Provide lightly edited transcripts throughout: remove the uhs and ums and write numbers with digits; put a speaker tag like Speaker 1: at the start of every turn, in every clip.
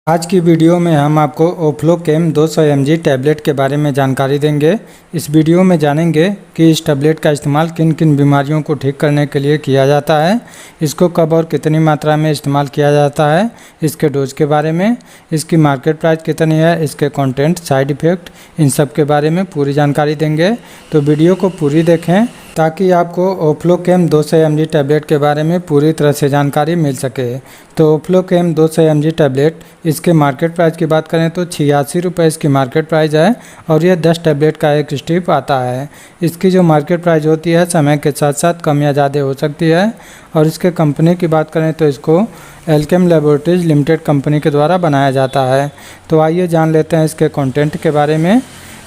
Speaker 1: आज की वीडियो में हम आपको ओफ्लोकेम 200 mg टैबलेट के बारे में जानकारी देंगे। इस वीडियो में जानेंगे कि इस टैबलेट का इस्तेमाल किन किन बीमारियों को ठीक करने के लिए किया जाता है, इसको कब और कितनी मात्रा में इस्तेमाल किया जाता है, इसके डोज के बारे में, इसकी मार्केट प्राइस कितनी है, इसके कंटेंट, साइड इफ़ेक्ट, इन सब के बारे में पूरी जानकारी देंगे। तो वीडियो को पूरी देखें ताकि आपको ओफ्लोकेम 200 mg टैबलेट के बारे में पूरी तरह से जानकारी मिल सके। तो ओफ्लोकेम 200 mg टैबलेट, इसके मार्केट प्राइस की बात करें तो 86 रुपये इसकी मार्केट प्राइस है और यह 10 टैबलेट का एक स्ट्रिप आता है। इसकी जो मार्केट प्राइस होती है समय के साथ साथ कम या ज़्यादा हो सकती है। और इसके कंपनी की बात करें तो इसको एल्केम लैबोरेटरीज लिमिटेड कंपनी के द्वारा बनाया जाता है। तो आइए जान लेते हैं इसके कंटेंट के बारे में।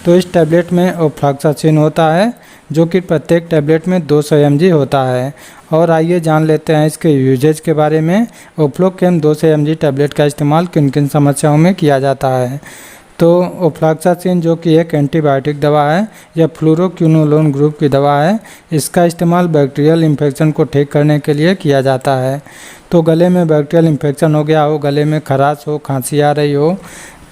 Speaker 1: तो इस टैबलेट में ओफ्लॉक्सासिन होता है जो कि प्रत्येक टैबलेट में 200 mg होता है। और आइए जान लेते हैं इसके यूजेज के बारे में। ओफ्लोकेम 200 mg टैबलेट का इस्तेमाल किन किन समस्याओं में किया जाता है। तो ओफ्लॉक्सासिन जो कि एक एंटीबायोटिक दवा है, यह फ्लूरोक्विनोलोन ग्रुप की दवा है। इसका इस्तेमाल बैक्टीरियल इन्फेक्शन को ठीक करने के लिए किया जाता है। तो गले में बैक्टीरियल इन्फेक्शन हो गया हो, गले में खराश हो, खांसी आ रही हो,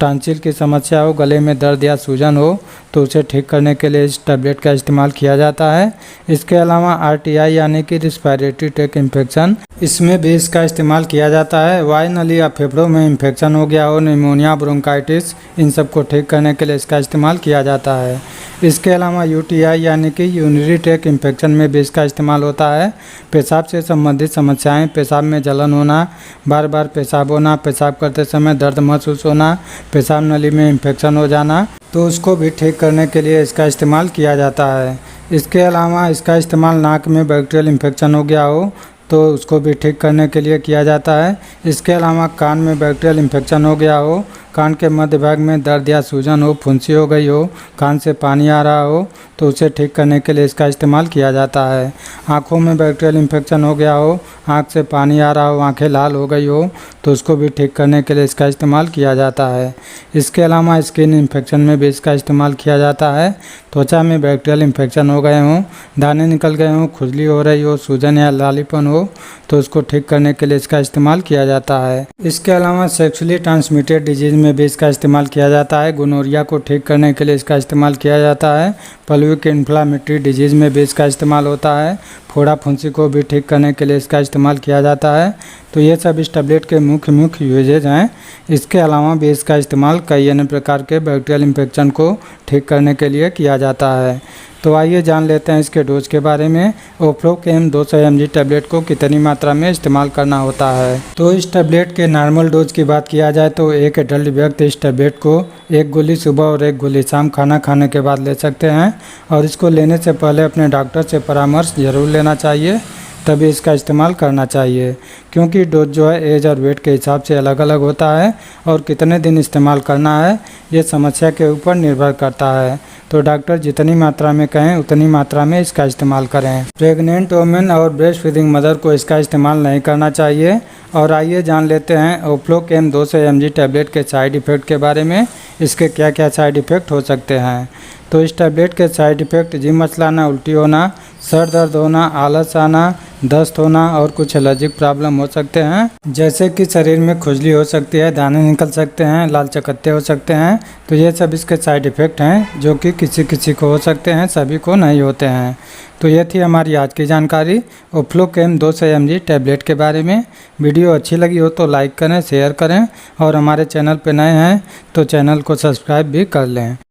Speaker 1: टॉन्सिल की समस्या हो, गले में दर्द या सूजन हो, तो उसे ठीक करने के लिए इस टैबलेट का इस्तेमाल किया जाता है। इसके अलावा RTI यानी कि रिस्पायरेटरी ट्रैक्ट इन्फेक्शन, इसमें भी इसका इस्तेमाल किया जाता है। वायु नली या फेफड़ों में इन्फेक्शन हो गया हो, निमोनिया, ब्रोंकाइटिस, इन सब को ठीक करने के लिए इसका इस्तेमाल किया जाता है। इसके अलावा UTI यानी कि यूरिनरी ट्रैक्ट इन्फेक्शन में भी इसका इस्तेमाल होता है। पेशाब से संबंधित समस्याएं, पेशाब में जलन होना, बार बार पेशाब होना, पेशाब करते समय दर्द महसूस होना, पेशाब नली में इन्फेक्शन हो जाना, तो उसको भी ठीक करने के लिए इसका इस्तेमाल किया जाता है। इसके अलावा इसका इस्तेमाल नाक में बैक्टीरियल इन्फेक्शन हो गया हो तो उसको भी ठीक करने के लिए किया जाता है। इसके अलावा कान में बैक्टीरियल इन्फेक्शन हो गया हो, कान के मध्य भाग में दर्द या सूजन हो, फुंसी हो गई हो, कान से पानी आ रहा हो, तो उसे ठीक करने के लिए इसका इस्तेमाल किया जाता है। आँखों में बैक्टीरियल इन्फेक्शन हो गया हो, आँख से पानी आ रहा हो, आँखें लाल हो गई हो, तो उसको भी ठीक करने के लिए इसका इस्तेमाल किया जाता है। इसके अलावा स्किन इन्फेक्शन में भी इसका इस्तेमाल किया जाता है। त्वचा में बैक्टीरियल इन्फेक्शन हो गए हों, दाने निकल गए हों, खुजली हो रही हो, सूजन या लालीपन हो, तो उसको ठीक करने के लिए इसका इस्तेमाल किया जाता है। इसके अलावा सेक्सुअली ट्रांसमिटेड डिजीज़ में भी इसका इस्तेमाल किया जाता है। गोनोरिया को ठीक करने के लिए इसका इस्तेमाल किया जाता है। पल्विक इन्फ्लामेटरी डिजीज़ में भी इसका इस्तेमाल होता है। फोड़ा फुंसी को भी ठीक करने के लिए इसका इस्तेमाल किया जाता है। तो ये सब इस टैबलेट के मुख्य यूजेज हैं। इसके अलावा भी इसका इस्तेमाल कई अन्य प्रकार के बैक्टीरियल इन्फेक्शन को ठीक करने के लिए किया जाता है। तो आइए जान लेते हैं इसके डोज के बारे में। ओफ्लोकेम 200 mg टैबलेट को कितनी मात्रा में इस्तेमाल करना होता है। तो इस टैबलेट के नॉर्मल डोज की बात किया जाए तो एक एडल्ट व्यक्ति इस टैबलेट को एक गोली सुबह और एक गोली शाम खाना खाने के बाद ले सकते हैं। और इसको लेने से पहले अपने डॉक्टर से परामर्श जरूर लेना चाहिए, तभी इसका इस्तेमाल करना चाहिए, क्योंकि डोज जो है एज और वेट के हिसाब से अलग अलग होता है और कितने दिन इस्तेमाल करना है ये समस्या के ऊपर निर्भर करता है। तो डॉक्टर जितनी मात्रा में कहें उतनी मात्रा में इसका इस्तेमाल करें। प्रेग्नेंट वुमेन और ब्रेस्ट फीडिंग मदर को इसका इस्तेमाल नहीं करना चाहिए। और आइए जान लेते हैं ओफ्लोकेम 200 mg टैबलेट के साइड इफ़ेक्ट के बारे में। इसके क्या क्या साइड इफ़ेक्ट हो सकते हैं। तो इस टैबलेट के साइड इफ़ेक्ट जी मचलाना, उल्टी होना, सर दर्द होना, आलस आना, दस्त होना और कुछ एलर्जिक प्रॉब्लम हो सकते हैं, जैसे कि शरीर में खुजली हो सकती है, दाने निकल सकते हैं, लाल चकत्ते हो सकते हैं। तो ये सब इसके साइड इफ़ेक्ट हैं जो कि किसी किसी को हो सकते हैं, सभी को नहीं होते हैं। तो ये थी हमारी आज की जानकारी ओफ्लोकेम 200 mg टैबलेट के बारे में। वीडियो अच्छी लगी हो तो लाइक करें, शेयर करें और हमारे चैनल पर नए हैं तो चैनल को सब्सक्राइब भी कर लें।